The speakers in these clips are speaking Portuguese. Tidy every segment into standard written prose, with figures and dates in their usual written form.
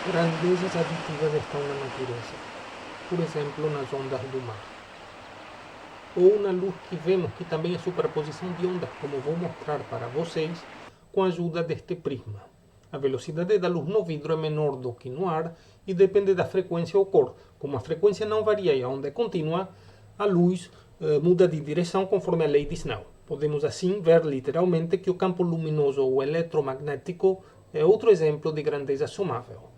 Grandezas aditivas estão na natureza, por exemplo, nas ondas do mar. Ou na luz que vemos, que também é superposição de ondas, como vou mostrar para vocês com a ajuda deste prisma. A velocidade da luz no vidro é menor do que no ar e depende da frequência ou cor. Como a frequência não varia e a onda é contínua, a luz muda de direção conforme a lei de Snell. Podemos assim ver literalmente que o campo luminoso ou eletromagnético é outro exemplo de grandeza somável.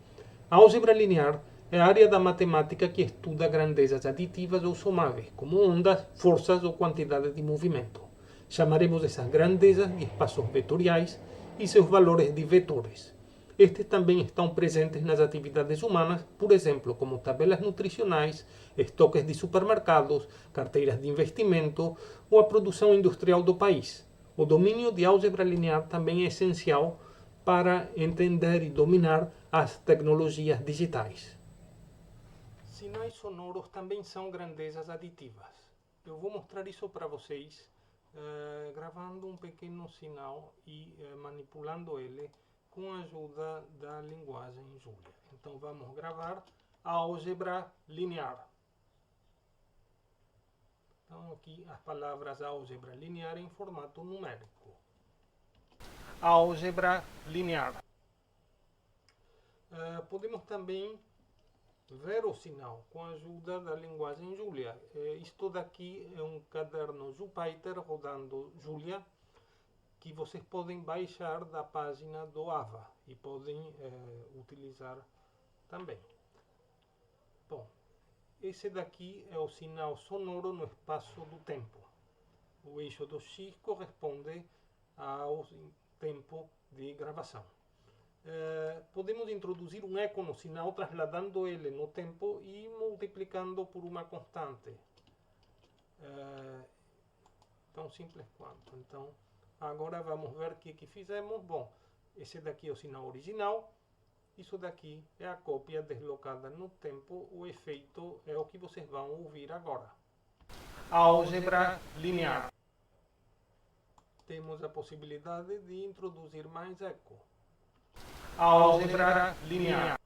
A álgebra linear é a área da matemática que estuda grandezas aditivas ou somáveis, como ondas, forças ou quantidade de movimento. Chamaremos essas grandezas de espaços vetoriais e seus valores de vetores. Estes também estão presentes nas atividades humanas, por exemplo, como tabelas nutricionais, estoques de supermercados, carteiras de investimento ou a produção industrial do país. O domínio de álgebra linear também é essencial para entender e dominar as tecnologias digitais. Sinais sonoros também são grandezas aditivas. Eu vou mostrar isso para vocês gravando um pequeno sinal e manipulando ele com a ajuda da linguagem Julia. Então vamos gravar a álgebra linear. Então aqui as palavras álgebra linear em formato numérico. Álgebra linear. Podemos também ver o sinal com a ajuda da linguagem Julia. Isto daqui é um caderno Jupyter rodando Julia que vocês podem baixar da página do AVA e podem utilizar também. Bom, esse daqui é o sinal sonoro no espaço do tempo. O eixo do X corresponde ao tempo de gravação. Podemos introduzir um eco no sinal, trasladando ele no tempo e multiplicando por uma constante. Tão simples quanto. Então, agora vamos ver o que fizemos. Bom, esse daqui é o sinal original. Isso daqui é a cópia deslocada no tempo. O efeito é o que vocês vão ouvir agora. Álgebra linear. Temos a possibilidade de introduzir mais eco. Álgebra linear.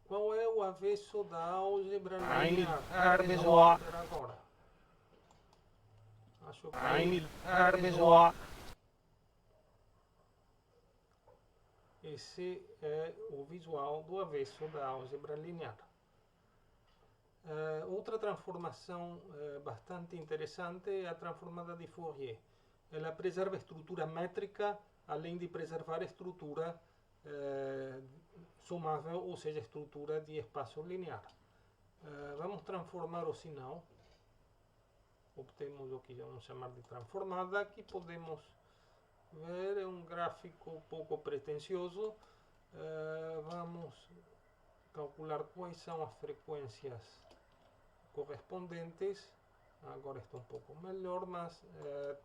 Qual é o avesso da álgebra linear? Agora. Acho que esse é o visual do avesso da álgebra linear. Outra transformação bastante interessante é a transformada de Fourier. Ela preserva a estrutura métrica, além de preservar a estrutura somável, ou seja, a estrutura de espaço linear. Vamos transformar o sinal. Obtemos o que vamos chamar de transformada. Aqui podemos ver, é um gráfico pouco pretensioso. Vamos calcular quais são as frequências correspondentes. Agora está um pouco melhor, mas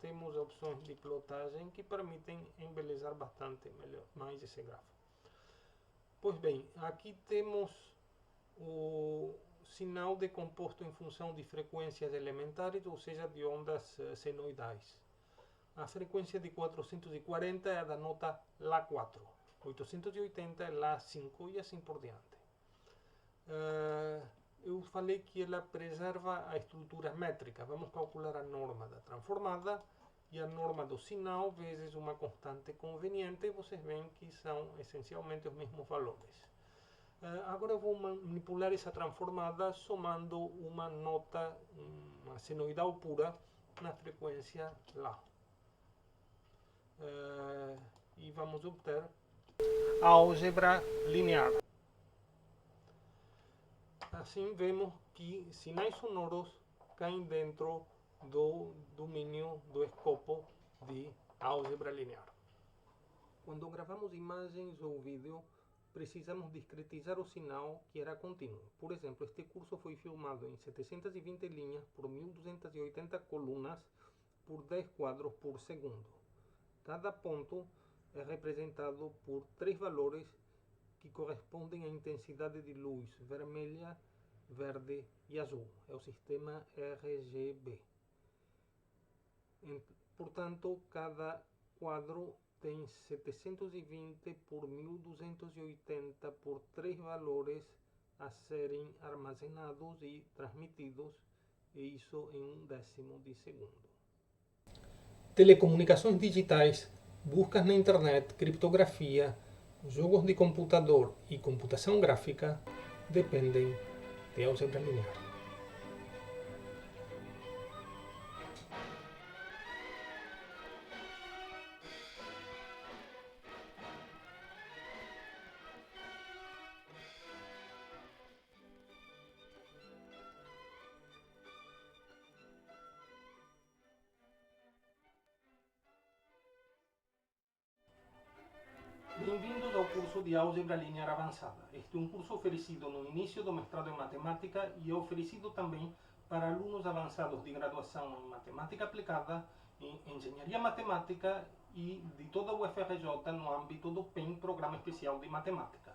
temos opções de plotagem que permitem embelezar bastante mais esse gráfico. Pois bem, aqui temos o sinal decomposto em função de frequências elementares, ou seja, de ondas senoidais. A frequência de 440 é a da nota Lá4, 880 é Lá5 e assim por diante. Eu falei que ela preserva a estrutura métrica. Vamos calcular a norma da transformada e a norma do sinal vezes uma constante conveniente. E vocês veem que são essencialmente os mesmos valores. Agora eu vou manipular essa transformada somando uma nota, uma senoidal pura na frequência Lá. E vamos obter a álgebra linear. Assim vemos que sinais sonoros caem dentro do domínio do escopo de álgebra linear. Quando gravamos imagens ou vídeo, precisamos discretizar o sinal que era contínuo. Por exemplo, este curso foi filmado em 720 linhas por 1280 colunas por 10 quadros por segundo. Cada ponto é representado por 3 valores que correspondem à intensidade de luz vermelha, verde e azul. É o sistema RGB. Portanto, cada quadro tem 720 por 1280 por 3 valores a serem armazenados e transmitidos, e isso em 1/10 de segundo. Telecomunicações digitais, buscas na internet, criptografia, jogos de computador e computação gráfica dependem de álgebra linear. Bem-vindos ao curso de Álgebra Linear Avançada. Este é um curso oferecido no início do mestrado em Matemática e é oferecido também para alunos avançados de graduação em Matemática Aplicada, em Engenharia Matemática e de toda a UFRJ no âmbito do PEM, Programa Especial de Matemática.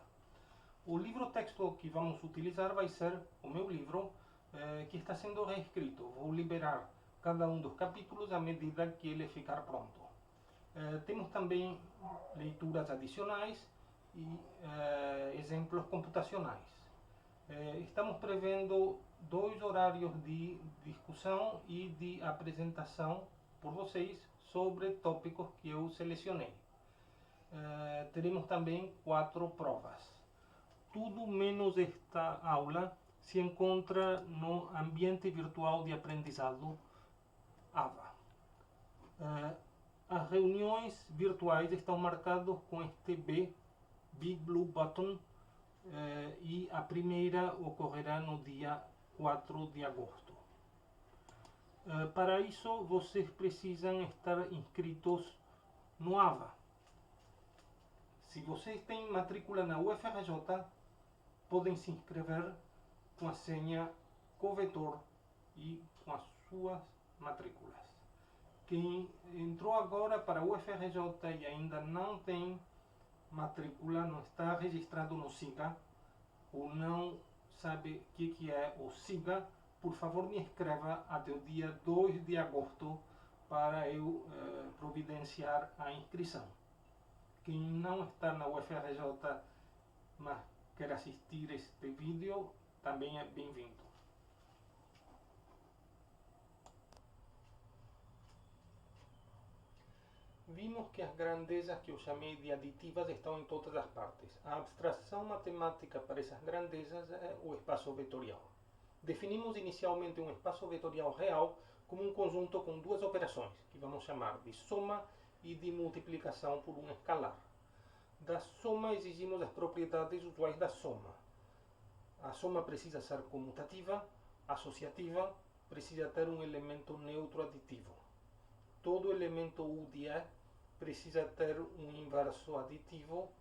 O livro-texto que vamos utilizar vai ser o meu livro, que está sendo reescrito. Vou liberar cada um dos capítulos à medida que ele ficar pronto. Temos também leituras adicionais e exemplos computacionais. Estamos prevendo 2 horários de discussão e de apresentação por vocês sobre tópicos que eu selecionei. Teremos também 4 provas. Tudo menos esta aula se encontra no ambiente virtual de aprendizado AVA. As reuniões virtuais estão marcadas com este Big Blue Button, e a primeira ocorrerá no dia 4 de agosto. Para isso, vocês precisam estar inscritos no AVA. Se vocês têm matrícula na UFRJ, podem se inscrever com a senha Covetor e com as suas matrículas. Quem entrou agora para a UFRJ e ainda não tem matrícula, não está registrado no SIGA, ou não sabe o que é o SIGA, por favor me escreva até o dia 2 de agosto para eu providenciar a inscrição. Quem não está na UFRJ, mas quer assistir este vídeo, também é bem-vindo. Vimos que as grandezas que eu chamei de aditivas estão em todas as partes. A abstração matemática para essas grandezas é o espaço vetorial. Definimos inicialmente um espaço vetorial real como um conjunto com 2 operações, que vamos chamar de soma e de multiplicação por um escalar. Da soma exigimos as propriedades usuais da soma. A soma precisa ser comutativa, associativa, precisa ter um elemento neutro aditivo. Todo elemento U de E precisa ter um inverso aditivo,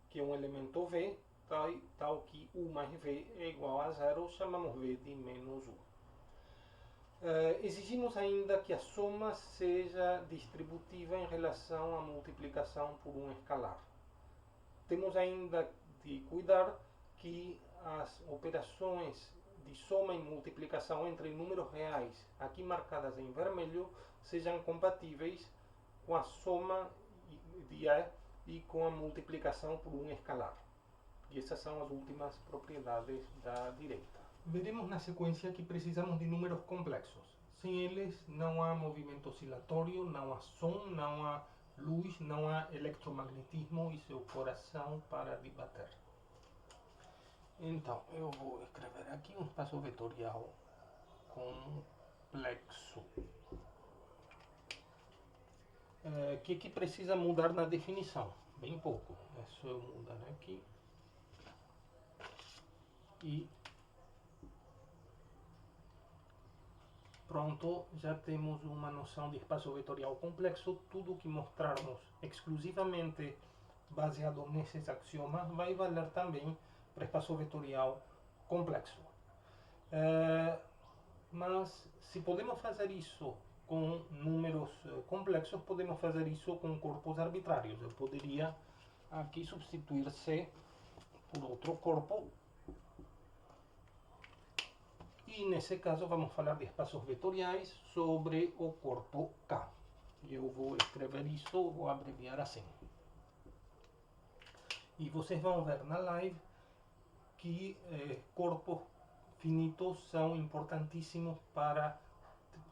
que é um elemento V, tal que U mais V é igual a 0, chamamos V de menos U. Exigimos ainda que a soma seja distributiva em relação à multiplicação por um escalar. Temos ainda de cuidar que as operações de soma e multiplicação entre números reais, aqui marcadas em vermelho, sejam compatíveis com a soma de E e com a multiplicação por um escalar. E essas são as últimas propriedades da direita. Veremos na sequência que precisamos de números complexos. Sem eles não há movimento oscilatório, não há som, não há luz, não há eletromagnetismo e seu coração para de bater. Então, eu vou escrever aqui um espaço vetorial complexo. O que precisa mudar na definição? Bem pouco. É só eu mudar aqui. E pronto, já temos uma noção de espaço vetorial complexo. Tudo que mostrarmos exclusivamente baseado nesses axiomas vai valer também para espaço vetorial complexo. Mas se podemos fazer isso com números complexos, podemos fazer isso com corpos arbitrários. Eu poderia aqui substituir C por outro corpo. E nesse caso vamos falar de espaços vetoriais sobre o corpo K. E eu vou escrever isso, vou abreviar assim. E vocês vão ver na live que corpos finitos são importantíssimos para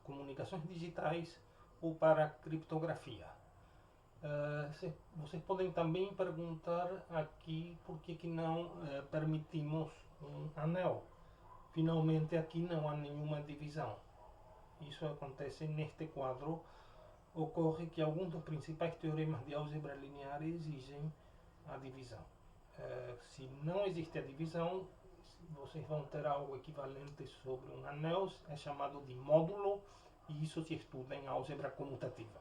comunicações digitais ou para criptografia. Vocês podem também perguntar aqui por que não permitimos um anel. Finalmente aqui não há nenhuma divisão. Isso acontece neste quadro. Ocorre que alguns dos principais teoremas de álgebra linear exigem a divisão. Se não existe a divisão, vocês vão ter algo equivalente sobre um anel, é chamado de módulo, e isso se estuda em álgebra comutativa.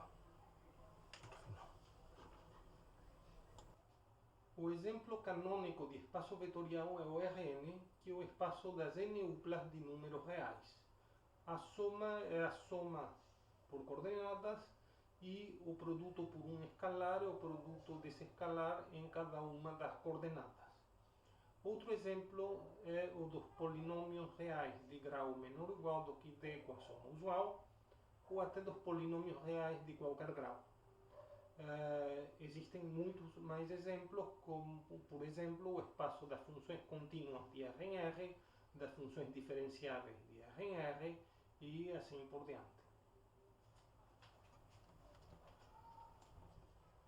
O exemplo canônico de espaço vetorial é o Rn, que é o espaço das n-uplas de números reais. A soma é a soma por coordenadas e o produto por um escalar é o produto desse escalar em cada uma das coordenadas. Outro exemplo é o dos polinômios reais de grau menor ou igual do que d com a soma usual, ou até dos polinômios reais de qualquer grau. Existem muitos mais exemplos, como por exemplo o espaço das funções contínuas de R em R, das funções diferenciáveis de R em R e assim por diante.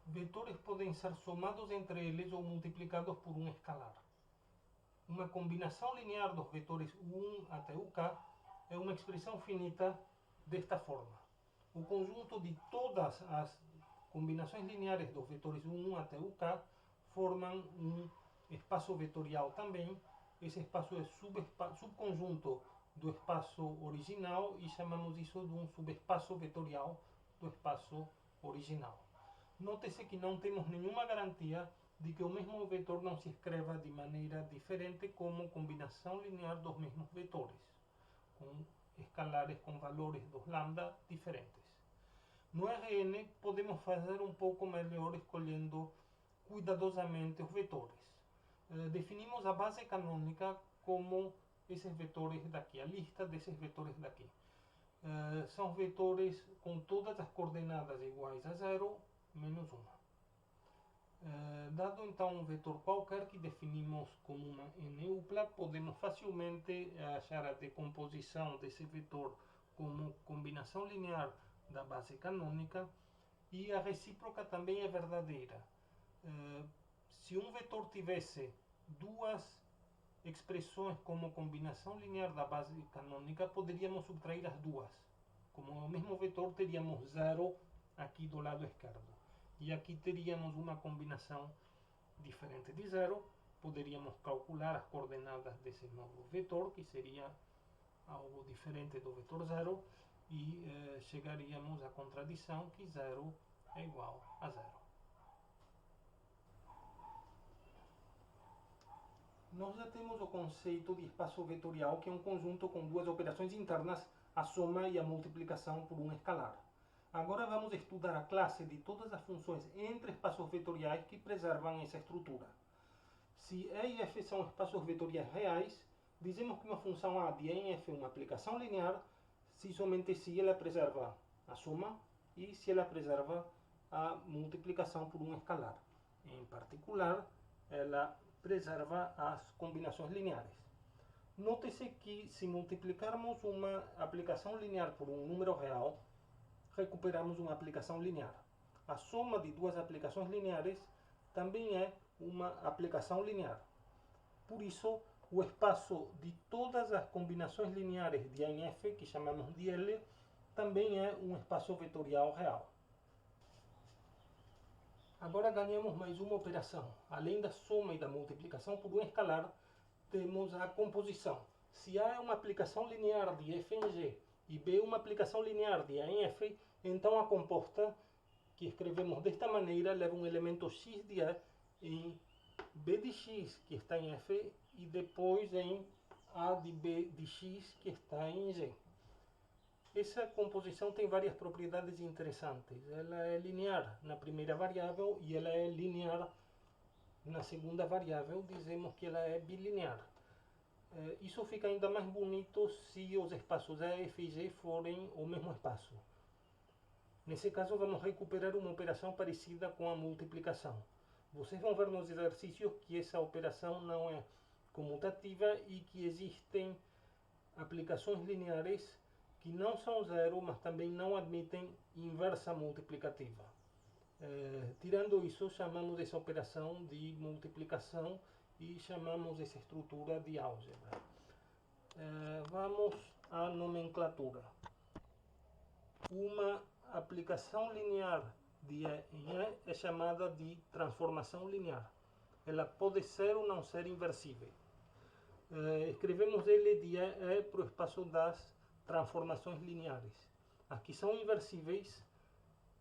Vetores podem ser somados entre eles ou multiplicados por um escalar. Uma combinação linear dos vetores U1 até UK é uma expressão finita desta forma. O conjunto de todas as combinações lineares dos vetores U1 até UK formam um espaço vetorial também. Esse espaço é subconjunto do espaço original e chamamos isso de um subespaço vetorial do espaço original. Note-se que não temos nenhuma garantia de que o mesmo vetor não se escreva de maneira diferente como combinação linear dos mesmos vetores, com escalares com valores dos lambda diferentes. No Rn podemos fazer um pouco melhor escolhendo cuidadosamente os vetores. Definimos a base canônica como esses vetores daqui, a lista desses vetores daqui. São vetores com todas as coordenadas iguais a 0, menos 1. Dado então um vetor qualquer que definimos como uma n-upla, podemos facilmente achar a decomposição desse vetor como combinação linear da base canônica, e a recíproca também é verdadeira. Se um vetor tivesse duas expressões como combinação linear da base canônica, poderíamos subtrair as duas. Como é o mesmo vetor, teríamos 0 aqui do lado esquerdo. E aqui teríamos uma combinação diferente de 0. Poderíamos calcular as coordenadas desse novo vetor, que seria algo diferente do vetor 0, e chegaríamos à contradição que 0 é igual a 0. Nós já temos o conceito de espaço vetorial, que é um conjunto com duas operações internas, a soma e a multiplicação por um escalar. Agora vamos estudar a classe de todas as funções entre espaços vetoriais que preservam essa estrutura. Se E e F são espaços vetoriais reais, dizemos que uma função A de E em F é uma aplicação linear se somente se ela preserva a soma e se ela preserva a multiplicação por um escalar. Em particular, ela preserva as combinações lineares. Note-se que se multiplicarmos uma aplicação linear por um número real, recuperamos uma aplicação linear. A soma de duas aplicações lineares também é uma aplicação linear. Por isso, o espaço de todas as combinações lineares de A em F, que chamamos de L, também é um espaço vetorial real. Agora ganhamos mais uma operação. Além da soma e da multiplicação por um escalar, temos a composição. Se A é uma aplicação linear de F em G e B uma aplicação linear de A em F, então a composta, que escrevemos desta maneira, leva um elemento x de A em B de x, que está em F, e depois em A de B de x, que está em G. Essa composição tem várias propriedades interessantes. Ela é linear na primeira variável e ela é linear na segunda variável. Dizemos que ela é bilinear. Isso fica ainda mais bonito se os espaços A, F e G forem o mesmo espaço. Nesse caso, vamos recuperar uma operação parecida com a multiplicação. Vocês vão ver nos exercícios que essa operação não é comutativa e que existem aplicações lineares que não são zero, mas também não admitem inversa multiplicativa. Tirando isso, chamamos essa operação de multiplicação e chamamos essa estrutura de álgebra. Vamos à nomenclatura. Uma aplicação linear de E em E é chamada de transformação linear. Ela pode ser ou não ser inversível. Escrevemos L de E para o espaço das transformações lineares. Aqui são inversíveis,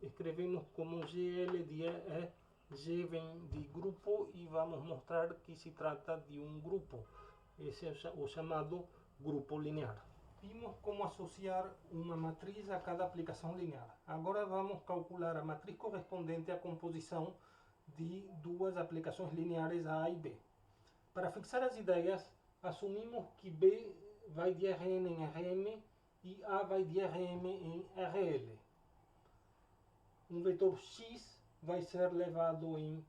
escrevemos como GL de E, G vem de grupo e vamos mostrar que se trata de um grupo. Esse é o chamado grupo linear. Vimos como associar uma matriz a cada aplicação linear. Agora vamos calcular a matriz correspondente à composição de duas aplicações lineares A e B. Para fixar as ideias, assumimos que B vai de Rn em Rm e A vai de Rm em Rl. Um vetor x vai ser levado em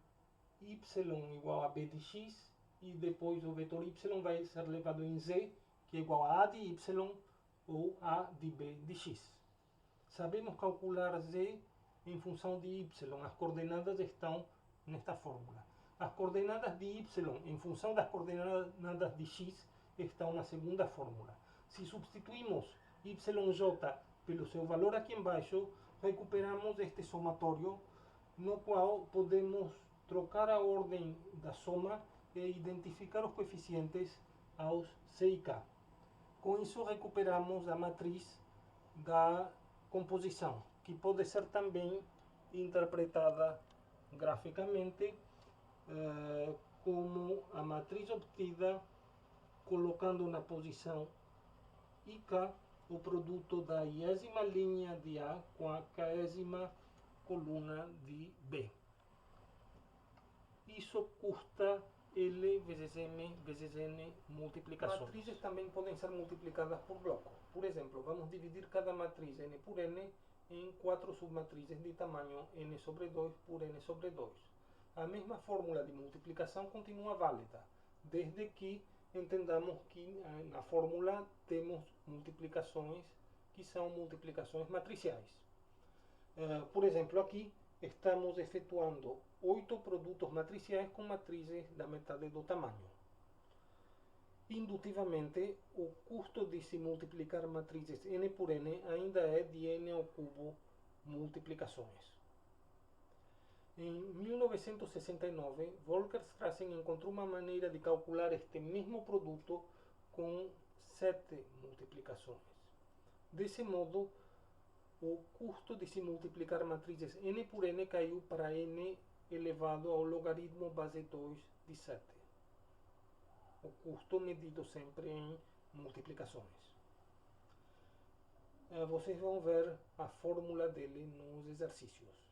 y igual a b de x e depois o vetor y vai ser levado em z, que é igual a a de y ou a de b de x. Sabemos calcular z em função de y, as coordenadas estão nesta fórmula. As coordenadas de y em função das coordenadas de x estão na segunda fórmula. Se substituímos yj pelo seu valor aqui embaixo, recuperamos este somatório, no qual podemos trocar a ordem da soma e identificar os coeficientes aos c e k. Com isso recuperamos a matriz da composição, que pode ser também interpretada graficamente como a matriz obtida colocando na posição IK o produto da iésima linha de A com a késima coluna de B. Isso custa L vezes M vezes N multiplicações. Matrizes também podem ser multiplicadas por bloco. Por exemplo, vamos dividir cada matriz N por N em 4 submatrizes de tamanho N sobre 2 por N sobre 2. A mesma fórmula de multiplicação continua válida, desde que entendamos que na fórmula temos multiplicações que são multiplicações matriciais. Por exemplo, aqui estamos efetuando 8 produtos matriciais com matrizes da metade do tamanho. Indutivamente, o custo de se multiplicar matrizes n por n ainda é de n ao cubo multiplicações. Em 1969, Volker-Strassen encontrou uma maneira de calcular este mesmo produto com 7 multiplicações. Desse modo, o custo de se multiplicar matrizes n por n caiu para n elevado ao logaritmo base 2 de 7. O custo medido sempre em multiplicações. Vocês vão ver a fórmula dele nos exercícios.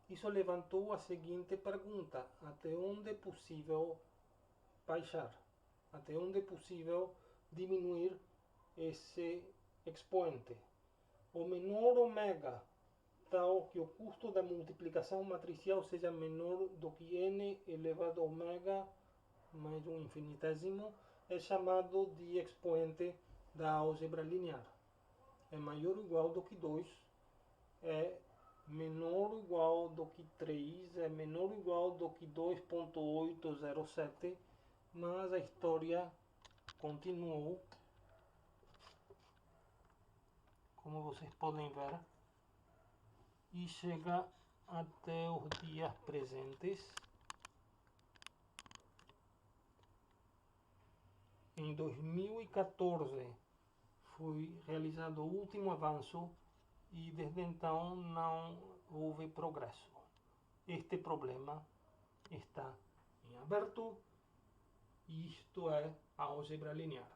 Isso levantou a seguinte pergunta: até onde é possível baixar? Até onde é possível diminuir esse expoente? O menor ômega, tal que o custo da multiplicação matricial seja menor do que n elevado a ômega mais um infinitésimo, é chamado de expoente da álgebra linear. É maior ou igual do que 2, é menor ou igual do que 3, é menor ou igual do que 2.807, mas a história continuou, como vocês podem ver, e chega até os dias presentes. Em 2014 foi realizado o último avanço e desde então não houve progresso. Este problema está em aberto e isto é a álgebra linear.